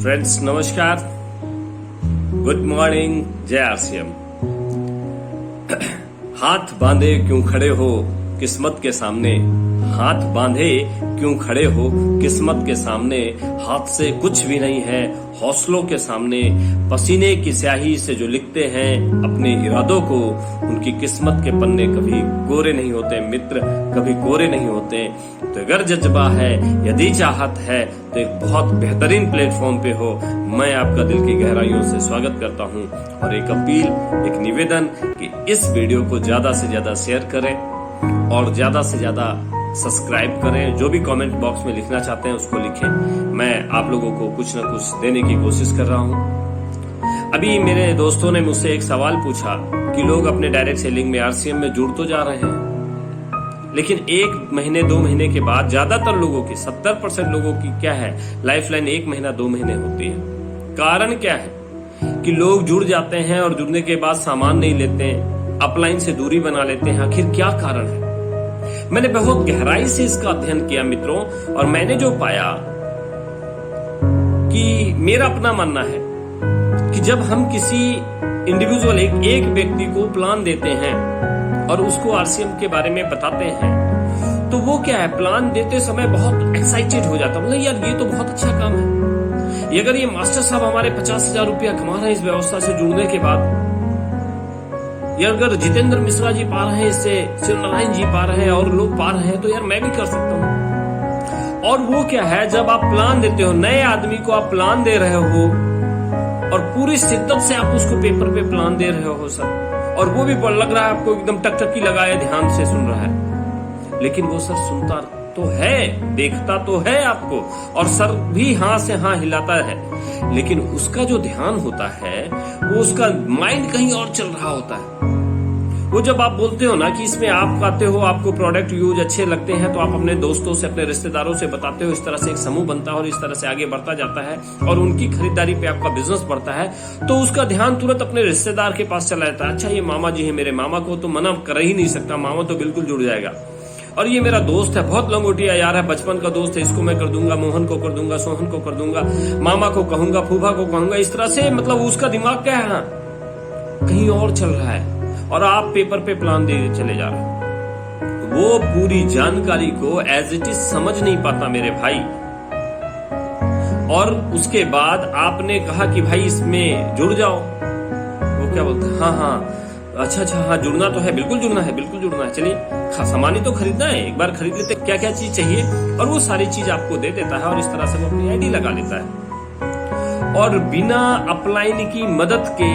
Friends नमस्कार, good morning, जय RCM. हाथ बांधे क्यों खड़े हो किस्मत के सामने, हाथ बांधे क्यों खड़े हो किस्मत के सामने, हाथ से कुछ भी नहीं है हौसलों के सामने, पसीने की स्याही से जो लिखते हैं अपने इरादों को, उनकी किस्मत के पन्ने कभी कोरे नहीं होते मित्र, कभी कोरे नहीं होते। तो अगर जज्बा है, यदि चाहत है, तो एक बहुत बेहतरीन प्लेटफॉर्म पे हो। मैं आपका दिल की गहराइयों से स्वागत करता हूं और एक अपील, एक निवेदन कि इस वीडियो को ज्यादा से ज्यादा शेयर करें और ज्यादा से ज्यादा सब्सक्राइब करें। जो भी कमेंट बॉक्स में लिखना चाहते हैं उसको लिखें। मैं आप लोगों को कुछ न कुछ देने की कोशिश कर रहा हूं। अभी मेरे दोस्तों ने मुझसे एक सवाल पूछा कि लोग अपने डायरेक्ट सेलिंग में आरसीएम में जुड़ तो जा रहे हैं, लेकिन 1 महीने 2 महीने के बाद ज्यादातर लोगों की 70% लोगों की क्या है, लाइफलाइन 1 महीना 2 महीने होती है। कारण क्या है कि लोग जुड़ जाते हैं और जुड़ने के बाद सामान नहीं लेते हैं, अपलाइन से दूरी बना लेते हैं। आखिर क्या कारण है? मैंने बहुत गहराई से इसका अध्ययन किया मित्रों, और मैंने जो पाया कि मेरा अपना मानना है कि जब हम किसी इंडिविजुअल एक व्यक्ति को प्लान देते हैं और उसको आरसीएम के बारे में बताते हैं, तो वो क्या है, प्लान देते समय बहुत एक्साइटेड हो जाता है। मतलब यार ये तो बहुत अच्छा काम है, अगर ये मास्टर साहब हमारे 50,000 रुपया कमा रहे हैं इस व्यवस्था से जुड़ने के बाद, या अगर जितेंद्र मिश्रा जी पा रहे हैं इससे, शिवनारायण जी पा रहे हैं और लोग पा रहे हैं, तो यार मैं भी कर सकता हूं। और वो क्या है, जब आप प्लान देते हो, नए आदमी को आप प्लान दे रहे हो और पूरी शिद्दत से आप उसको पेपर पे प्लान दे रहे हो सर, और वो भी लग रहा है आपको एकदम टकटकी लगाए ध्यान से सुन रहा है, लेकिन वो सर सुनता तो है, देखता तो है आपको, और सर भी हाँ से हाँ हिलाता है, लेकिन उसका जो ध्यान होता है वो उसका माइंड कहीं और चल रहा होता है। वो जब आप बोलते हो ना कि इसमें आप आते हो, आपको प्रोडक्ट यूज अच्छे लगते हैं, तो आप अपने दोस्तों से, अपने रिश्तेदारों से बताते हो, इस तरह से एक समूह बनता है और इस तरह से आगे बढ़ता जाता है और उनकी खरीदारी पे आपका बिजनेस बढ़ता है, तो उसका ध्यान तुरंत अपने रिश्तेदार के पास चला जाता है। अच्छा ये मामा जी है, मेरे मामा को तो मना कर ही नहीं सकता, मामा तो बिल्कुल जुड़ जाएगा। और ये मेरा दोस्त है, बहुत लंगोटिया यार है, बचपन का दोस्त है, इसको मैं कर दूंगा, मोहन को कर दूंगा, सोहन को कर दूंगा, मामा को कहूंगा, फूफा को कहूंगा। इस तरह से मतलब उसका दिमाग क्या है, कहीं और चल रहा है और आप पेपर पे प्लान दे चले जा रहे हो। वो पूरी जानकारी को एज इट इज समझ नहीं पाता मेरे भाई। और उसके बाद आपने कहा कि भाई इसमें जुड़ जाओ, वो क्या बोलता है, हाँ अच्छा हाँ जुड़ना तो है, बिल्कुल जुड़ना है, बिल्कुल जुड़ना है, चलिए सामान ही तो खरीदना है, एक बार खरीद लेते क्या क्या चीज चाहिए, और वो सारी चीज आपको दे देता है और इस तरह से वो अपनी आईडी लगा लेता है। और बिना अपलाइन की मदद के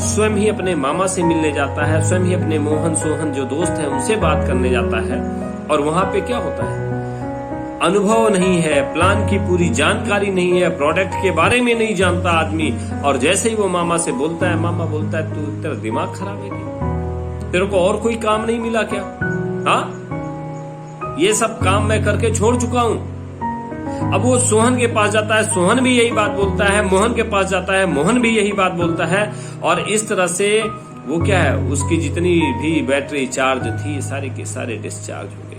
स्वयं ही अपने मामा से मिलने जाता है, स्वयं ही अपने मोहन सोहन जो दोस्त हैं उनसे बात करने जाता है, और वहां पे क्या होता है, अनुभव नहीं है, प्लान की पूरी जानकारी नहीं है, प्रोडक्ट के बारे में नहीं जानता आदमी, और जैसे ही वो मामा से बोलता है, मामा बोलता है तू तेरा दिमाग खराब है क्या, तेरे को और कोई काम नहीं मिला क्या, हाँ ये सब काम मैं करके छोड़ चुका हूं। अब वो सोहन के पास जाता है, सोहन भी यही बात बोलता है, मोहन के पास जाता है, मोहन भी यही बात बोलता है, और इस तरह से वो क्या है, उसकी जितनी भी बैटरी चार्ज थी सारे के सारे डिस्चार्ज हो गए।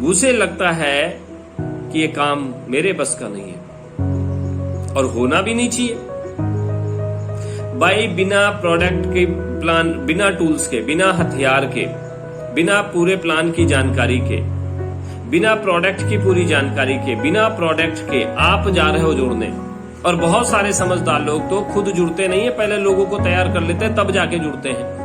उसे लगता है कि ये काम मेरे बस का नहीं है और होना भी नहीं चाहिए। भाई बिना प्रोडक्ट के प्लान, बिना टूल्स के, बिना हथियार के, बिना पूरे प्लान की जानकारी के, बिना प्रोडक्ट की पूरी जानकारी के, बिना प्रोडक्ट के आप जा रहे हो जुड़ने। और बहुत सारे समझदार लोग तो खुद जुड़ते नहीं है, पहले लोगों को तैयार कर लेते हैं तब जाके जुड़ते हैं।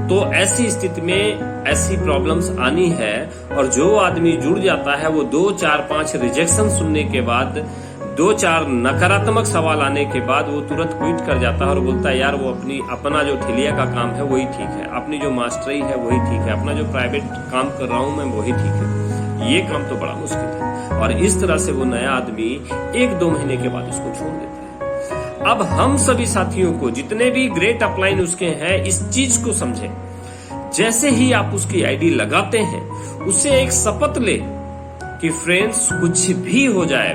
तो ऐसी स्थिति में ऐसी प्रॉब्लम्स आनी है, और जो आदमी जुड़ जाता है वो 2 4 5 रिजेक्शन सुनने के बाद, 2 4 नकारात्मक सवाल आने के बाद वो तुरंत क्विट कर जाता है और बोलता है यार वो अपना जो ठेलिया का काम है वही ठीक है, अपनी जो मास्टरी है वही ठीक है, अपना जो प्राइवेट काम कर रहा हूं मैं वही ठीक है, ये काम तो बड़ा मुश्किल है। और इस तरह से वो नया आदमी 1-2 महीने के बाद उसको छोड़ देता है। अब हम सभी साथियों को, जितने भी ग्रेट अपलाइन उसके हैं, इस चीज को समझें। जैसे ही आप उसकी आईडी लगाते हैं, उससे एक शपथ ले कि फ्रेंड्स कुछ भी हो जाए,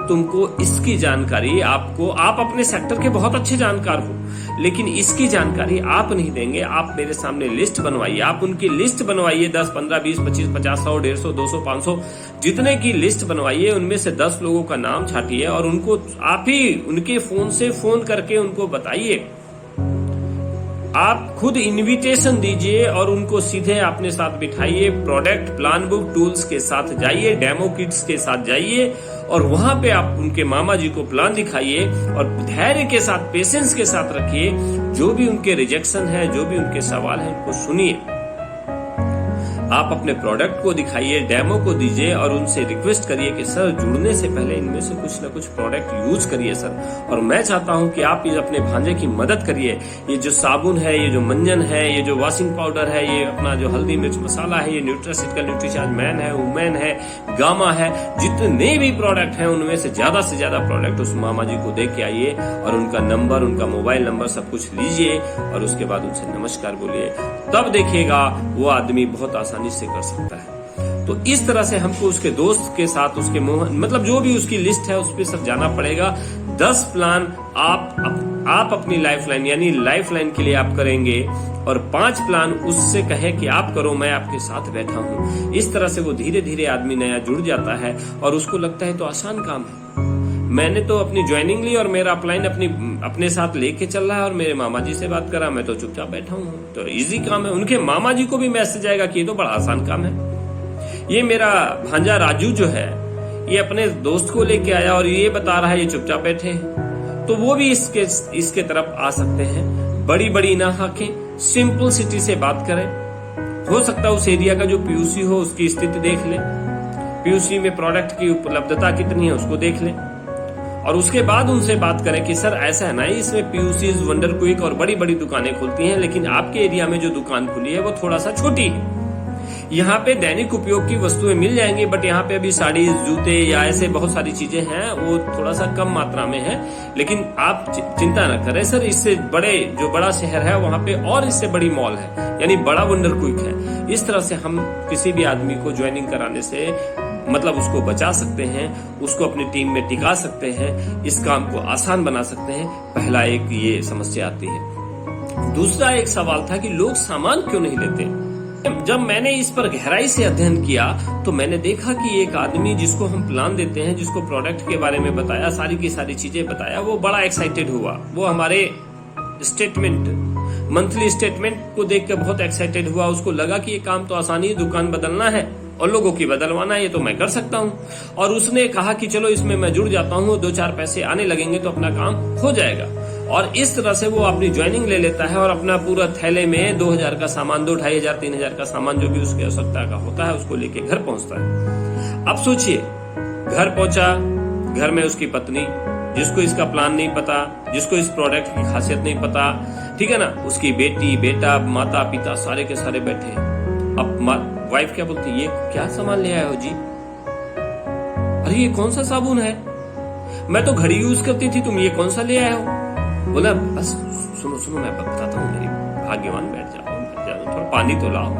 तुमको इसकी जानकारी आप अपने सेक्टर के बहुत अच्छे जानकार हो, लेकिन इसकी जानकारी आप नहीं देंगे। आप मेरे सामने लिस्ट बनवाइए, आप उनकी लिस्ट बनवाइए, 10, 15, 20, 25, 50, 100, 150, 200, 500 जितने की लिस्ट बनवाइए, उनमें से 10 लोगों का नाम छाटिए और उनको आप ही उनके फोन से फोन करके उनको बताइए। आप खुद इनविटेशन दीजिए और उनको सीधे अपने साथ बिठाइए, प्रोडक्ट प्लान बुक टूल्स के साथ जाइए, डेमो किट्स के साथ जाइए और वहां पे आप उनके मामा जी को प्लान दिखाइए और धैर्य के साथ, पेशेंस के साथ रखिए। जो भी उनके रिजेक्शन है, जो भी उनके सवाल है, उनको सुनिए। आप अपने प्रोडक्ट को दिखाइए, डेमो को दीजिए और उनसे रिक्वेस्ट करिए कि सर जुड़ने से पहले इनमें से कुछ ना कुछ प्रोडक्ट यूज करिए सर। और मैं चाहता हूं कि आप अपने भांजे की मदद करिए। ये जो साबुन है, ये जो मंजन है, ये जो वॉशिंग पाउडर है, ये अपना जो हल्दी मिर्च मसाला है, ये न्यूट्रासिटिकल न्यूट्रीचार्ज मैन है, वुमेन है, गामा है, जितने भी प्रोडक्ट हैं उनमें से ज्यादा प्रोडक्ट उस मामा जी को दे के आइए और उनका नंबर, उनका मोबाइल नंबर सब कुछ लीजिए और उसके बाद उनसे नमस्कार बोलिए। तब देखिएगा वो आदमी बहुत आसानी से कर सकता है। तो इस तरह से हमको उसके दोस्त के साथ, उसके मतलब जो भी उसकी लिस्ट है उस पर सब जाना पड़ेगा। 10 प्लान आप अपनी लाइफलाइन यानी लाइफलाइन के लिए आप करेंगे और 5 प्लान उससे कहे कि आप करो, मैं आपके साथ बैठा हूं। इस तरह से वो धीरे धीरे आदमी नया जुड़ जाता है और उसको लगता है तो आसान काम है। मैंने तो अपनी ज्वाइनिंग ली और मेरा अपलाइन अपने साथ लेके चल रहा है और मेरे मामा जी से बात करा, मैं तो चुपचाप बैठा हूँ। तो इजी काम है। उनके मामा जी को भी मैसेज आएगा कि ये तो बड़ा आसान काम है। ये मेरा भांजा राजू जो है, ये अपने दोस्त को लेके आया और ये बता रहा है ये चुपचाप बैठे हैं। तो वो भी इसके तरफ आ सकते हैं। बड़ी ना हाकें, सिंपल सिटी से बात करें। हो सकता है उस एरिया का जो पीयूसी हो उसकी स्थिति देख ले, पीयूसी में प्रोडक्ट की उपलब्धता कितनी है उसको देख ले और उसके बाद उनसे बात करें कि सर ऐसा है ना, इसमें पीयूसीज, वंडर क्विक और बड़ी दुकानें खुलती हैं, लेकिन आपके एरिया में जो दुकान खुली है वो थोड़ा सा छोटी है। यहाँ पे दैनिक उपयोग की वस्तुएं मिल जाएंगी, बट यहाँ पे अभी साड़ी, जूते या ऐसे बहुत सारी चीजें हैं, वो थोड़ा सा कम मात्रा में है। लेकिन आप चिंता न करें सर, इससे जो बड़ा शहर है वहाँ पे और इससे बड़ी मॉल है, यानी बड़ा वंडर क्विक है। इस तरह से हम किसी भी आदमी को ज्वाइनिंग कराने से मतलब उसको बचा सकते हैं, उसको अपनी टीम में टिका सकते हैं, इस काम को आसान बना सकते हैं। पहला एक ये समस्या आती है। दूसरा एक सवाल था कि लोग सामान क्यों नहीं लेते। जब मैंने इस पर गहराई से अध्ययन किया तो मैंने देखा कि एक आदमी जिसको हम प्लान देते हैं, जिसको प्रोडक्ट के बारे में बताया, सारी की सारी चीजें बताया, वो बड़ा एक्साइटेड हुआ। वो हमारे मंथली स्टेटमेंट को देख के बहुत एक्साइटेड हुआ। उसको लगा कि ये काम तो आसानी है, दुकान बदलना है और लोगों की बदलवाना है, ये तो मैं कर सकता हूँ। और उसने कहा कि चलो इसमें मैं जुड़ जाता हूँ, 2-4 पैसे आने लगेंगे तो अपना काम हो जाएगा। और इस तरह से वो अपनी ज्वाइनिंग ले लेता है और अपना पूरा थैले में 2000 का सामान, 2-2,500, 3,000 का सामान जो भी उसकी आवश्यकता का होता है उसको लेके घर पहुंचता है। अब सोचिए, घर पहुंचा, घर में उसकी पत्नी, जिसको इसका प्लान नहीं पता, जिसको इस प्रोडक्ट की खासियत नहीं पता, ठीक है ना, उसकी बेटी, बेटा, माता पिता सारे के सारे बैठे हैं। अब वाइफ क्या बोलती है, ये क्या सामान ले आए हो जी? अरे ये कौन सा साबुन है, मैं तो घड़ी यूज करती थी, तुम ये कौन सा ले आए हो? बोला बस सुनो मैं बताता हूँ, मेरी भाग्यवान, बैठ जाओ, थोड़ा पानी तो लाओ।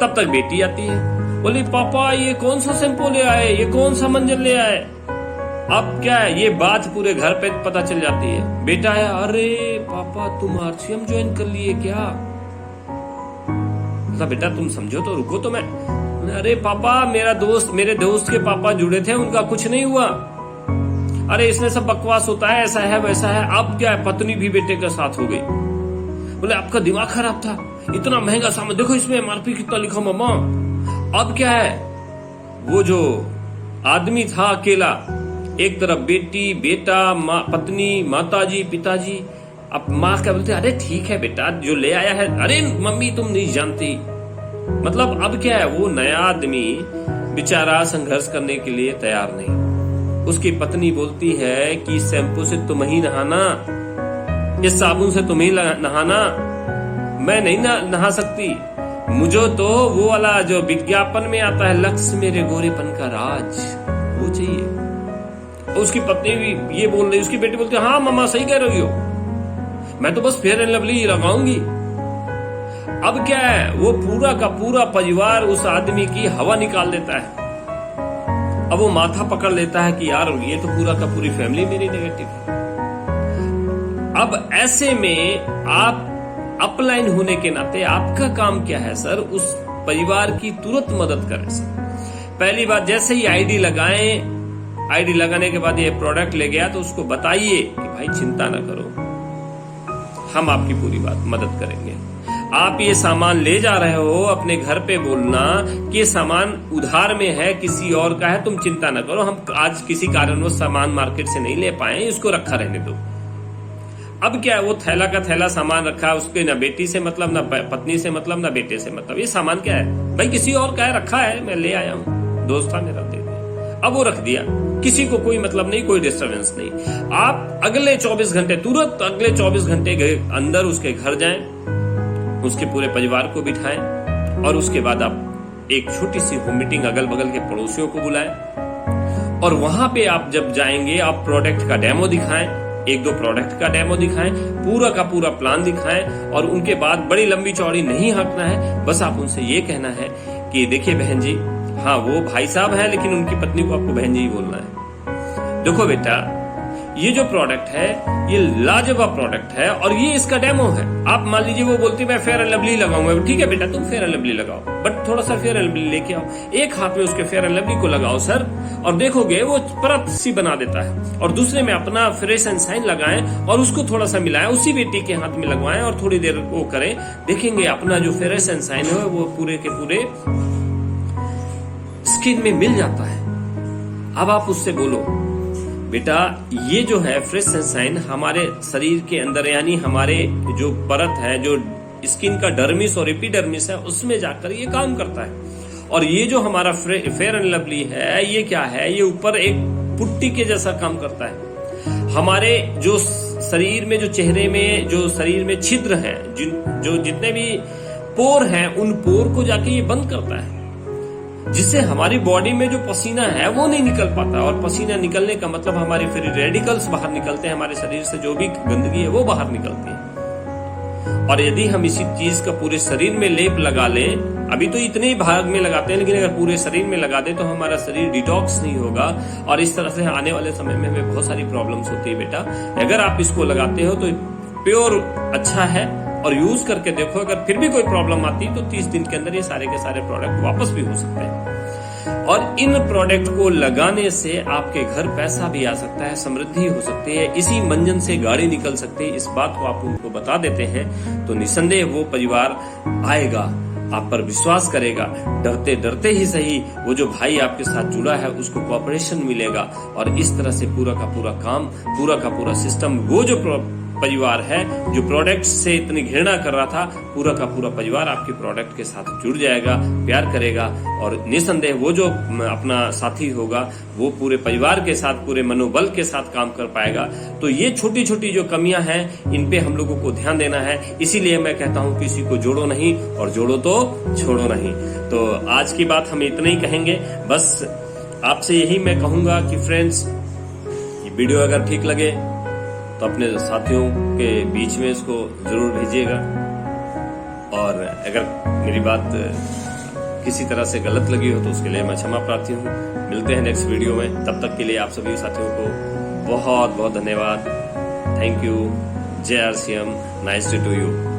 तब तक बेटी आती है, बोली पापा ये कौन सा शैम्पू ले आए, ये कौन सा मंजन ले आए? अब क्या है, ये बात पूरे घर पे पता चल जाती है। बेटा है, अरे पापा तुम RCM ज्वाइन कर लिए क्या? बेटा तुम समझो तो, रुको तो मैं। अरे पापा मेरे दोस्त के पापा जुड़े थे, उनका कुछ नहीं हुआ। अरे इसमें सब बकवास होता है, ऐसा है वैसा है। अब क्या है, पत्नी भी बेटे के साथ हो गई। बोले आपका दिमाग खराब था, इतना महंगा सामान, देखो इसमें MRP कितना लिखा मामा। अब क्या है, वो जो आदमी था अकेला, एक तरफ बेटी, बेटा, पत्नी, माताजी, पिताजी। अब माँ क्या बोलते, अरे ठीक है बेटा जो ले आया है, अरे मम्मी तुम नहीं जानती। मतलब अब क्या है, वो नया आदमी बेचारा संघर्ष करने के लिए तैयार नहीं। उसकी पत्नी बोलती है कि शैम्पू से तुम ही नहाना, इस साबुन से तुम ही नहाना, मैं नहीं नहा सकती। मुझे तो वो वाला जो विज्ञापन में आता है, लक्ष्य मेरे गोरेपन का राज, वो चाहिए। उसकी पत्नी भी ये बोल रही, उसकी बेटी बोलती है हाँ मामा सही कह रही हो, मैं तो बस फेयर एंड लवली लगाऊंगी। अब क्या है, वो पूरा का पूरा परिवार उस आदमी की हवा निकाल देता है। अब वो माथा पकड़ लेता है कि यार ये तो पूरा का पूरी फैमिली मेरी नेगेटिव है। अब ऐसे में आप अपलाइन होने के नाते आपका काम क्या है सर, उस परिवार की तुरंत मदद करें सर। पहली बात, जैसे ही आईडी लगाएं, आईडी लगाने के बाद ये प्रोडक्ट ले गया तो उसको बताइए कि भाई चिंता ना करो, हम आपकी पूरी बात मदद करेंगे। आप ये सामान ले जा रहे हो, अपने घर पे बोलना कि ये सामान उधार में है, किसी और का है, तुम चिंता ना करो, हम आज किसी कारणवश सामान मार्केट से नहीं ले पाए, इसको रखा रहने दो। अब क्या है, वो थैला का थैला सामान रखा है, उसके ना बेटी से मतलब, ना पत्नी से मतलब, ना बेटे से मतलब। ये सामान क्या है भाई, किसी और का है, रखा है, मैं ले आया हूँ, दोस्त था मेरा, दे दिया। अब वो रख दिया, किसी को कोई मतलब नहीं, कोई डिस्टर्बेंस नहीं। आप अगले 24 घंटे, तुरंत अगले 24 घंटे के अंदर उसके घर जाएं, उसके पूरे परिवार को बिठाएं और उसके बाद आप एक छोटी सी मीटिंग अगल बगल के पड़ोसियों को बुलाएं और वहां पे आप जब जाएंगे, आप प्रोडक्ट का डेमो दिखाएं, 1-2 प्रोडक्ट का डेमो दिखाएं, पूरा का पूरा प्लान दिखाएं और उनके बाद बड़ी लंबी चौड़ी नहीं हाँकना है। बस आप उनसे ये कहना है कि देखिए बहन जी, हाँ वो भाई साहब है लेकिन उनकी पत्नी को आपको बहन जी ही बोलना है। देखो बेटा, ये जो प्रोडक्ट है ये लाजवाब प्रोडक्ट है और ये इसका डेमो है। आप मान लीजिए वो बोलती मैं फेयर एंड लवली लगाऊंगा, ठीक है बेटा तुम फेयर एंड लवली लगाओ, बट थोड़ा सा फेयर एंड लवली लेके आओ, एक हाथ में उसके फेयर एंड लवली को लगाओ सर, और देखोगे वो परत सी बना देता है। और दूसरे में अपना फ्रेश एंड शाइन लगाएं और उसको थोड़ा सा मिलाएं, उसी बेटी के हाथ में लगवाएं और थोड़ी देर वो करें, देखेंगे अपना जो फ्रेश एंड शाइन है वो पूरे के पूरे स्किन में मिल जाता है। अब आप उससे बोलो बेटा ये जो है फ्रेश एंड शाइन हमारे शरीर के अंदर, यानी हमारे जो परत है, जो स्किन का डर्मिस और एपिडर्मिस है, उसमें जाकर ये काम करता है। और ये जो हमारा फेयर एंड लवली है, ये क्या है, ये ऊपर एक पुट्टी के जैसा काम करता है। हमारे जो शरीर में, जो चेहरे में, जो शरीर में छिद्र हैं, जो जितने भी पोर हैं, उन पोर को जाके ये बंद करता है, जिससे हमारी बॉडी में जो पसीना है वो नहीं निकल पाता। और पसीना निकलने का मतलब हमारे फ्री रेडिकल्स बाहर निकलते हैं, हमारे शरीर से जो भी गंदगी है वो बाहर निकलती है। और यदि हम इसी चीज का पूरे शरीर में लेप लगा लें, अभी तो इतने ही भाग में लगाते हैं, लेकिन अगर पूरे शरीर में लगा दें तो हमारा शरीर डिटॉक्स नहीं होगा और इस तरह से आने वाले समय में हमें बहुत सारी प्रॉब्लम्स होती है। बेटा अगर आप इसको लगाते हो तो प्योर अच्छा है और यूज करके देखो, अगर फिर भी कोई प्रॉब्लम आती है तो 30 दिन के अंदर ये सारे के सारे प्रोडक्ट वापस भी हो सकते हैं। और इन प्रोडक्ट को लगाने से आपके घर पैसा भी आ सकता है, समृद्धि हो सकती है, इसी मंजन से गाड़ी निकल सकती है। इस बात को आप उनको बता देते हैं तो निसंदेह वो परिवार आएगा, आप पर विश्वास करेगा, डरते डरते ही सही वो जो भाई आपके साथ जुड़ा है उसको कोऑपरेशन मिलेगा और इस तरह से पूरा का पूरा काम, पूरा का पूरा सिस्टम, वो जो परिवार है जो प्रोडक्ट से इतनी घृणा कर रहा था, पूरा का पूरा परिवार आपके प्रोडक्ट के साथ जुड़ जाएगा, प्यार करेगा और निसंदेह वो जो अपना साथी होगा वो पूरे परिवार के साथ, पूरे मनोबल के साथ काम कर पाएगा। तो ये छोटी छोटी जो कमियां हैं इन पे हम लोगों को ध्यान देना है। इसीलिए मैं कहता हूं किसी को जोड़ो नहीं और जोड़ो तो छोड़ो नहीं। तो आज की बात हम इतना ही कहेंगे। बस आपसे यही मैं कहूंगा कि फ्रेंड्स, ये वीडियो अगर ठीक लगे तो अपने साथियों के बीच में इसको जरूर भेजिएगा और अगर मेरी बात किसी तरह से गलत लगी हो तो उसके लिए मैं क्षमा प्रार्थी हूँ। मिलते हैं नेक्स्ट वीडियो में, तब तक के लिए आप सभी साथियों को बहुत बहुत धन्यवाद। Thank you. जय RCM, nice day to you.